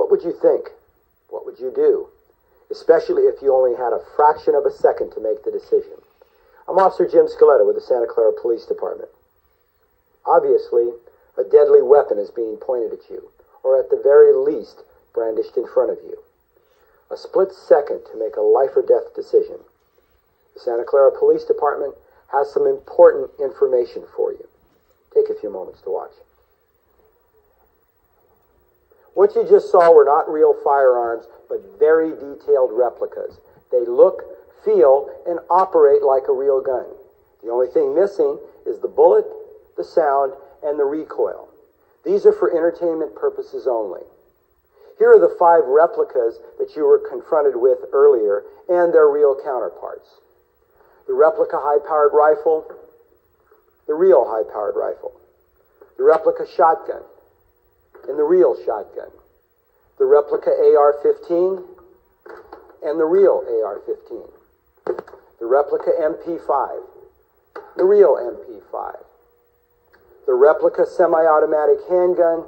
What would you think? What would you do? Especially if you only had a fraction of a second to make the decision. I'm Officer Jim Scaletta with the Santa Clara Police Department. Obviously, a deadly weapon is being pointed at you, or at the very least, brandished in front of you. A split second to make a life or death decision. The Santa Clara Police Department has some important information for you. Take a few moments to watch. What you just saw were not real firearms, but very detailed replicas. They look, feel, and operate like a real gun. The only thing missing is the bullet, the sound, and the recoil. These are for entertainment purposes only. Here are the 5 replicas that you were confronted with earlier and their real counterparts. The replica high-powered rifle, the real high-powered rifle, the replica shotgun, and the real shotgun, the replica AR-15 and the real AR-15, the replica MP5, the real MP5, the replica semi-automatic handgun,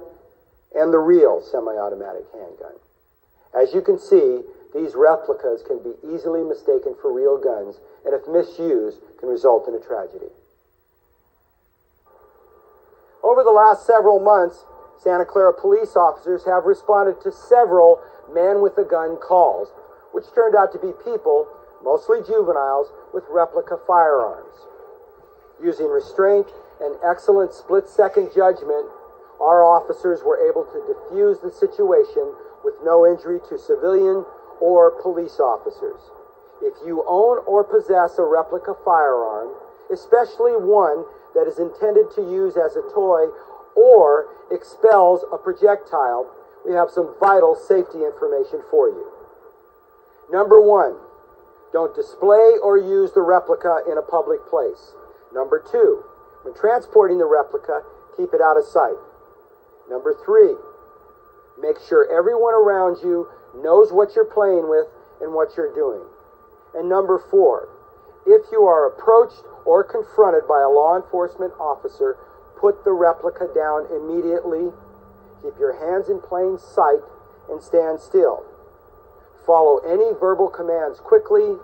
and the real semi-automatic handgun. As you can see, these replicas can be easily mistaken for real guns, and if misused, can result in a tragedy. Over the last several months, Santa Clara police officers have responded to several man-with-a-gun calls, which turned out to be people, mostly juveniles, with replica firearms. Using restraint and excellent split-second judgment, our officers were able to defuse the situation with no injury to civilian or police officers. If you own or possess a replica firearm, especially one that is intended to use as a toy or expels a projectile, we have some vital safety information for you. Number 1, don't display or use the replica in a public place. Number 2, when transporting the replica, keep it out of sight. Number 3, make sure everyone around you knows what you're playing with and what you're doing. And number 4, if you are approached or confronted by a law enforcement officer, put the replica down immediately, keep your hands in plain sight, and stand still. Follow any verbal commands quickly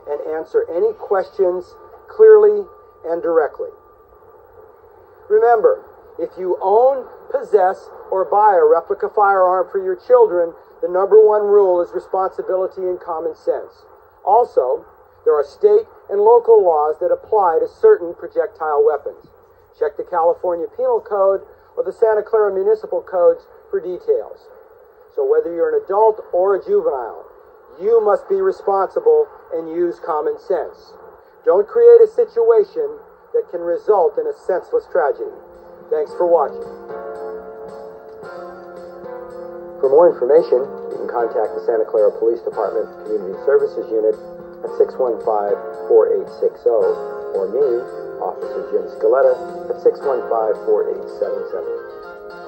and answer any questions clearly and directly. Remember, if you own, possess, or buy a replica firearm for your children, the number 1 rule is responsibility and common sense. Also, there are state and local laws that apply to certain projectile weapons. Check the California Penal Code or the Santa Clara Municipal Codes for details. So whether you're an adult or a juvenile, you must be responsible and use common sense. Don't create a situation that can result in a senseless tragedy. Thanks for watching. For more information, you can contact the Santa Clara Police Department Community Services Unit at 615-4860 or me, Officer Jim Scaletta, at 615-4877.